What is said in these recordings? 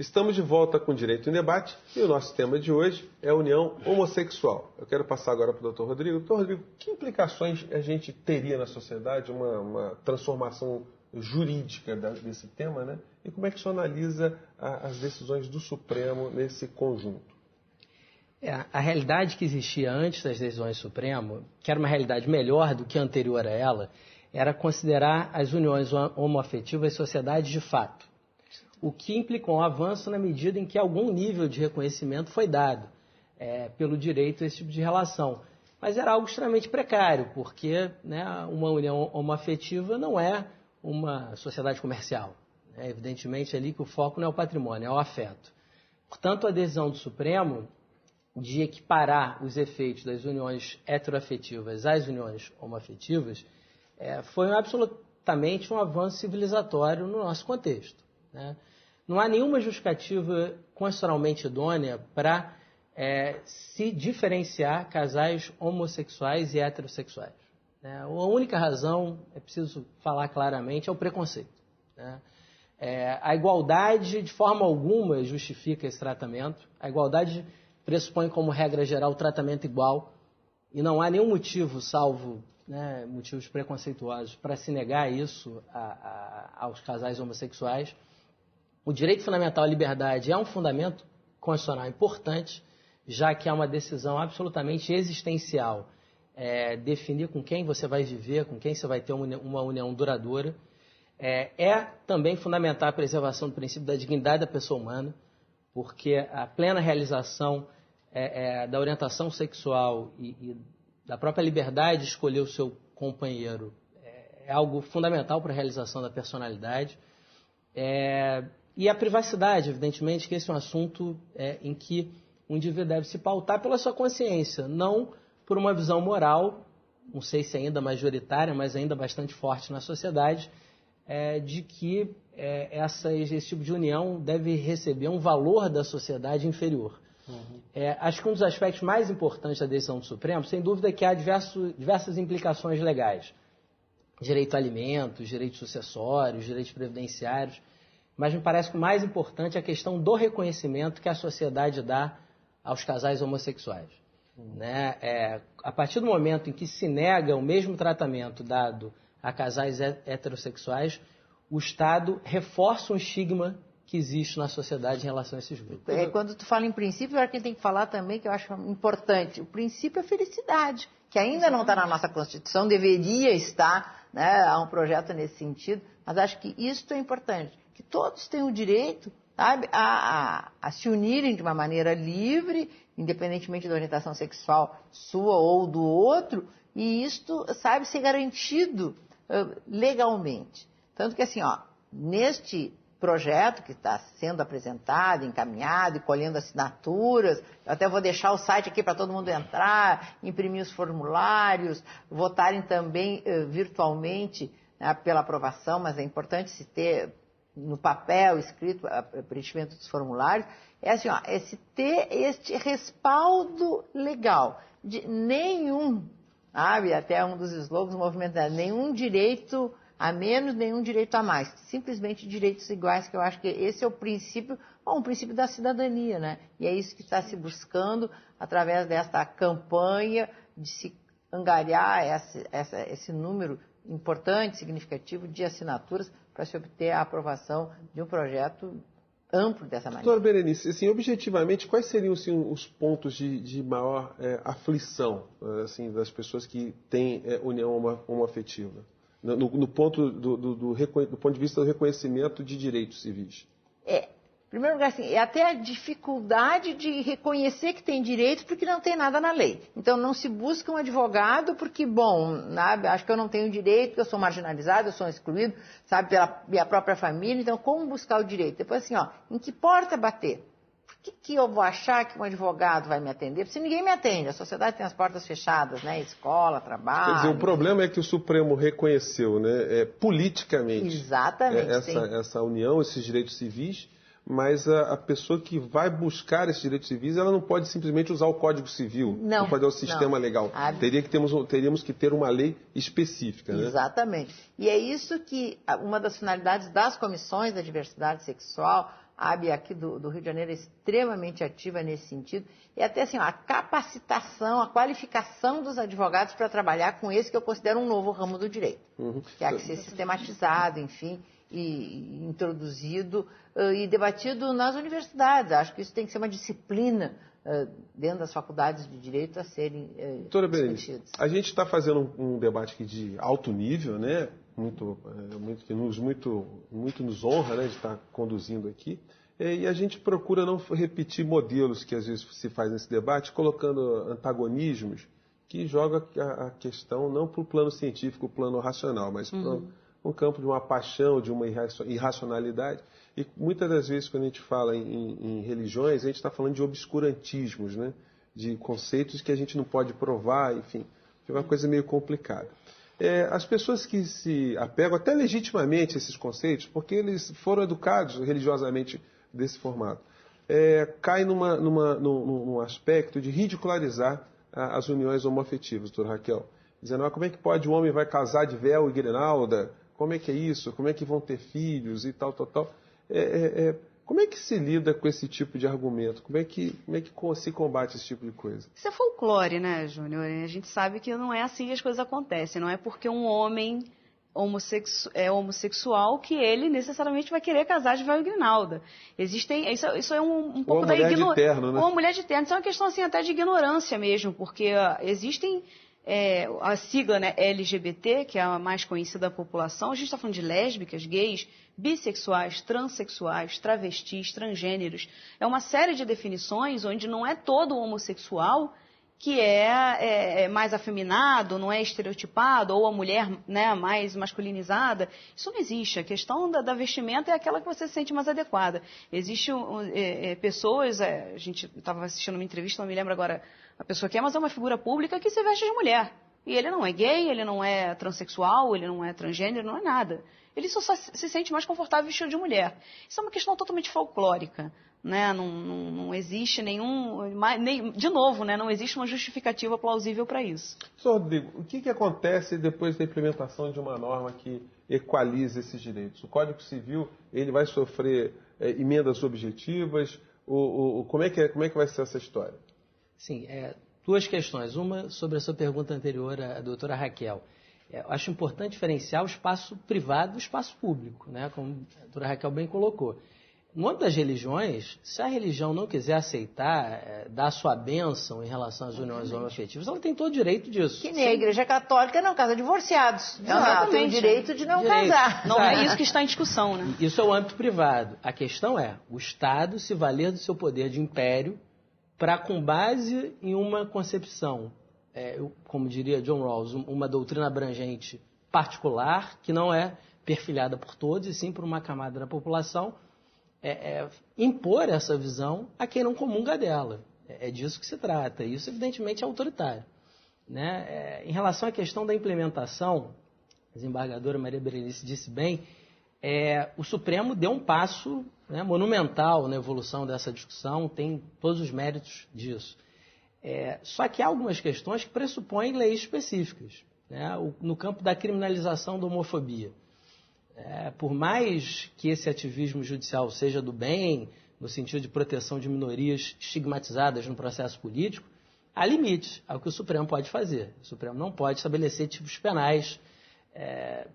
Estamos de volta com Direito em Debate e o nosso tema de hoje é a união homossexual. Eu quero passar agora para o Dr. Rodrigo. Dr. Rodrigo, que implicações a gente teria na sociedade, uma transformação jurídica desse tema, né? E como é que o senhor analisa as decisões do Supremo nesse conjunto? A realidade que existia antes das decisões do Supremo, que era uma realidade melhor do que a anterior a ela, era considerar as uniões homoafetivas sociedades de fato, o que implicou um avanço na medida em que algum nível de reconhecimento foi dado pelo direito a esse tipo de relação. Mas era algo extremamente precário, porque, né, uma união homoafetiva não é uma sociedade comercial. Evidentemente ali que o foco não é o patrimônio, é o afeto. Portanto, a decisão do Supremo de equiparar os efeitos das uniões heteroafetivas às uniões homoafetivas foi absolutamente um avanço civilizatório no nosso contexto, né? Não há nenhuma justificativa constitucionalmente idônea para se diferenciar casais homossexuais e heterossexuais, né? A única razão, é preciso falar claramente, é o preconceito, né? A igualdade, de forma alguma, justifica esse tratamento. A igualdade pressupõe como regra geral o tratamento igual e não há nenhum motivo, salvo, né, motivos preconceituosos, para se negar isso aos casais homossexuais. O direito fundamental à liberdade é um fundamento constitucional importante, já que é uma decisão absolutamente existencial, definir com quem você vai viver, com quem você vai ter uma união duradoura. É também fundamental a preservação do princípio da dignidade da pessoa humana, porque a plena realização da orientação sexual e da própria liberdade de escolher o seu companheiro é algo fundamental para a realização da personalidade. E a privacidade, evidentemente, que esse é um assunto em que o indivíduo deve se pautar pela sua consciência, não por uma visão moral, não sei se ainda majoritária, mas ainda bastante forte na sociedade, de que esse tipo de união deve receber um valor da sociedade inferior. Uhum. Acho que um dos aspectos mais importantes da decisão do Supremo, sem dúvida, é que há diversas implicações legais. Direito a alimentos, direitos sucessórios, direitos previdenciários, mas me parece que o mais importante é a questão do reconhecimento que a sociedade dá aos casais homossexuais. Né? A partir do momento em que se nega o mesmo tratamento dado a casais heterossexuais, o Estado reforça um estigma que existe na sociedade em relação a esses grupos. Quando tu fala em princípio, eu acho que tem que falar também, que eu acho importante, o princípio é a felicidade, que ainda não está na nossa Constituição, deveria estar, né? Há um projeto nesse sentido, mas acho que isso é importante, que todos têm o direito, sabe, a se unirem de uma maneira livre, independentemente da orientação sexual sua ou do outro, e isto, sabe, ser garantido legalmente. Tanto que, assim, neste projeto que está sendo apresentado, encaminhado e colhendo assinaturas, eu até vou deixar o site aqui para todo mundo entrar, imprimir os formulários, votarem também virtualmente, né, pela aprovação, mas é importante se ter no papel escrito o preenchimento dos formulários, se ter este respaldo legal de nenhum, sabe, até um dos slogans do movimento, nenhum direito a menos, nenhum direito a mais, simplesmente direitos iguais, que eu acho que esse é o princípio, um princípio da cidadania, né? E é isso que está se buscando através desta campanha de se angariar esse número importante, significativo de assinaturas para se obter a aprovação de um projeto amplo dessa maneira. Doutora Berenice, assim, objetivamente, quais seriam assim, os pontos de maior aflição assim, das pessoas que têm união homoafetiva? No ponto do ponto de vista do reconhecimento de direitos civis. Em primeiro lugar, assim, é até a dificuldade de reconhecer que tem direitos porque não tem nada na lei. Então, não se busca um advogado porque, acho que eu não tenho direito, porque eu sou marginalizado, eu sou excluído, sabe, pela minha própria família. Então, como buscar o direito? Depois, assim, em que porta bater? Por que eu vou achar que um advogado vai me atender? Se ninguém me atende, a sociedade tem as portas fechadas, né? Escola, trabalho... Quer dizer, o problema é que o Supremo reconheceu, né, politicamente, exatamente, essa união, esses direitos civis, mas a pessoa que vai buscar esses direitos civis, ela não pode simplesmente usar o Código Civil, não pode usar o sistema legal. Teríamos que ter uma lei específica. Né? Exatamente. E é isso que uma das finalidades das comissões da diversidade sexual, a AB aqui do Rio de Janeiro é extremamente ativa nesse sentido, e até assim, a capacitação, a qualificação dos advogados para trabalhar com esse que eu considero um novo ramo do direito, que há que ser sistematizado, enfim, e introduzido e debatido nas universidades. Acho que isso tem que ser uma disciplina dentro das faculdades de direito a serem Doutora Berenice, discutidas. a gente está fazendo um debate aqui de alto nível, né? Que muito nos honra, né, de estar conduzindo aqui. E a gente procura não repetir modelos que às vezes se faz nesse debate, colocando antagonismos que joga a questão não para o plano científico, o plano racional, mas para um campo de uma paixão, de uma irracionalidade. E muitas das vezes, quando a gente fala em religiões, a gente está falando de obscurantismos, né? De conceitos que a gente não pode provar, enfim, é uma coisa meio complicada. As pessoas que se apegam até legitimamente a esses conceitos, porque eles foram educados religiosamente desse formato, caem num aspecto de ridicularizar as uniões homoafetivas, doutora Raquel, dizendo, como é que pode o homem vai casar de véu e grinalda? Como é que é isso? Como é que vão ter filhos e tal, tal, tal? Como é que se lida com esse tipo de argumento? Como é que se combate esse tipo de coisa? Isso é folclore, né, Júnior? A gente sabe que não é assim que as coisas acontecem. Não é porque um homem é homossexual que ele necessariamente vai querer casar de véu e grinalda. Isso é um pouco da ignorância. Ou uma mulher de terno, né? Ou uma mulher de terno. Isso é uma questão assim, até de ignorância mesmo, porque existem a sigla, né, LGBT, que é a mais conhecida da população. A gente está falando de lésbicas, gays, bissexuais, transexuais, travestis, transgêneros. É uma série de definições onde não é todo homossexual que é mais afeminado, não é estereotipado, ou a mulher, né, mais masculinizada. Isso não existe. A questão da vestimenta é aquela que você se sente mais adequada. Existem pessoas, a gente estava assistindo uma entrevista, não me lembro agora a pessoa que mas é uma figura pública que se veste de mulher. E ele não é gay, ele não é transexual, ele não é transgênero, não é nada. Ele só se sente mais confortável vestido de mulher. Isso é uma questão totalmente folclórica. Né? Não existe de novo, né? Não existe uma justificativa plausível para isso. Senhor Rodrigo, o que acontece depois da implementação de uma norma que equaliza esses direitos? O Código Civil ele vai sofrer emendas objetivas? Como é que vai ser essa história? Sim, duas questões. Uma sobre a sua pergunta anterior à doutora Raquel. Eu acho importante diferenciar o espaço privado do espaço público, né? Como a doutora Raquel bem colocou. No âmbito das religiões, se a religião não quiser aceitar, dar sua bênção em relação às uniões homoafetivas, ela tem todo o direito disso. Que nem a Igreja Católica não casa divorciados. Ela tem o direito de não casar. Não é isso que está em discussão, né? Isso é o âmbito privado. A questão é o Estado se valer do seu poder de império para, com base em uma concepção, como diria John Rawls, uma doutrina abrangente particular, que não é perfilhada por todos, e sim por uma camada da população, impor essa visão a quem não comunga dela. É disso que se trata. Isso, evidentemente, é autoritário. Né? Em relação à questão da implementação, a desembargadora Maria Berenice disse bem, o Supremo deu um passo, né, monumental na evolução dessa discussão, tem todos os méritos disso. Só que há algumas questões que pressupõem leis específicas, né, no campo da criminalização da homofobia. Por mais que esse ativismo judicial seja do bem, no sentido de proteção de minorias estigmatizadas no processo político, há limites ao que o Supremo pode fazer. O Supremo não pode estabelecer tipos penais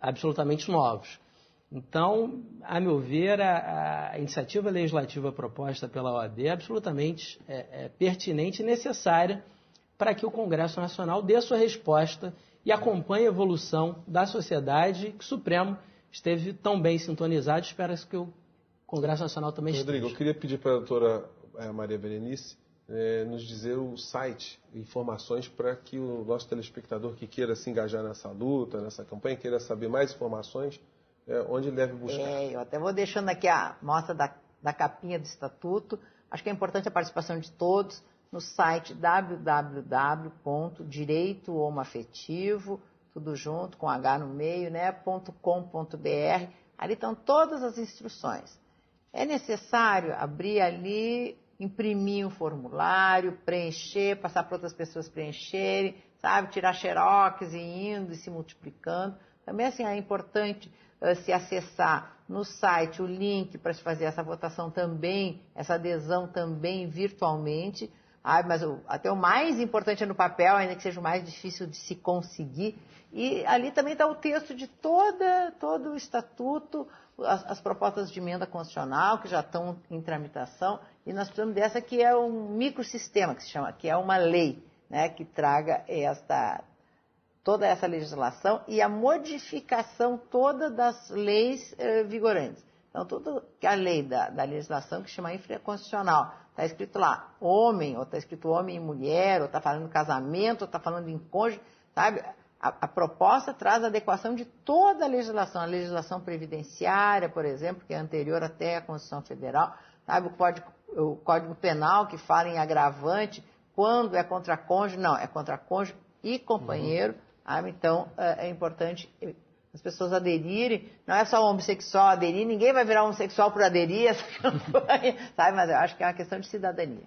absolutamente novos. Então, a meu ver, a iniciativa legislativa proposta pela OAB é absolutamente pertinente e necessária para que o Congresso Nacional dê a sua resposta e acompanhe a evolução da sociedade que o Supremo esteve tão bem sintonizado. Espero que o Congresso Nacional também esteja. Rodrigo, eu queria pedir para a doutora Maria Berenice nos dizer o site, informações para que o nosso telespectador que queira se engajar nessa luta, nessa campanha, queira saber mais informações, onde ele deve buscar. Eu até vou deixando aqui a mostra da capinha do Estatuto. Acho que é importante a participação de todos no site www.direitohomoafetivo, tudo junto, com H no meio, né, .com.br. Ali estão todas as instruções. É necessário abrir ali, imprimir um formulário, preencher, passar para outras pessoas preencherem, sabe, tirar xerox e indo e se multiplicando. também assim, é importante se acessar no site o link para se fazer essa votação também, essa adesão também virtualmente. Mas até o mais importante é no papel, ainda que seja o mais difícil de se conseguir. E ali também está o texto de todo o estatuto, as propostas de emenda constitucional que já estão em tramitação. E nós precisamos dessa que é um microsistema, que se chama, que é uma lei, né, que traga toda essa legislação e a modificação toda das leis vigorantes. Então, a lei da legislação que chama infraconstitucional, está escrito lá homem, ou está escrito homem e mulher, ou está falando casamento, ou está falando em cônjuge, sabe? A proposta traz a adequação de toda a legislação previdenciária, por exemplo, que é anterior até à Constituição Federal, sabe? O Código Penal, que fala em agravante, quando é contra cônjuge, não, é contra cônjuge e companheiro. Então, é importante as pessoas aderirem. Não é só o homossexual aderir, ninguém vai virar homossexual por aderir essa campanha, sabe? Mas eu acho que é uma questão de cidadania.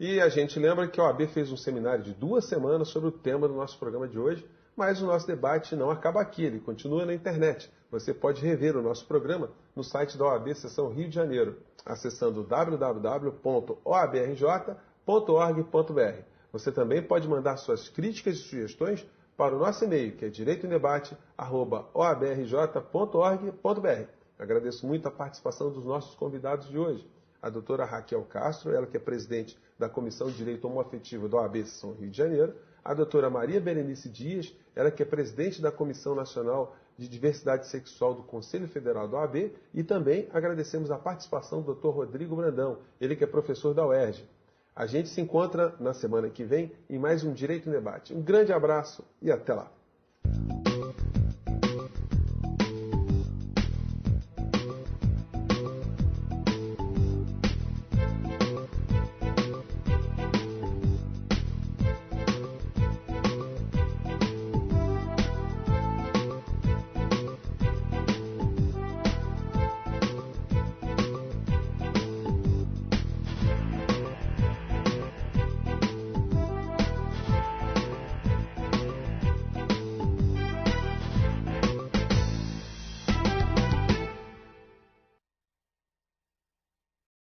E a gente lembra que a OAB fez um seminário de 2 semanas sobre o tema do nosso programa de hoje, mas o nosso debate não acaba aqui, ele continua na internet. Você pode rever o nosso programa no site da OAB Seção Rio de Janeiro, acessando www.oabrj.org.br. Você também pode mandar suas críticas e sugestões para o nosso e-mail, que é direitomdebate@oabrj.org.br. Agradeço muito a participação dos nossos convidados de hoje. A doutora Raquel Castro, ela que é presidente da Comissão de Direito Homoafetivo da OAB Seção Rio de Janeiro. A doutora Maria Berenice Dias, ela que é presidente da Comissão Nacional de Diversidade Sexual do Conselho Federal da OAB. E também agradecemos a participação do Dr. Rodrigo Brandão, ele que é professor da UERJ. A gente se encontra na semana que vem em mais um Direito em Debate. Um grande abraço e até lá.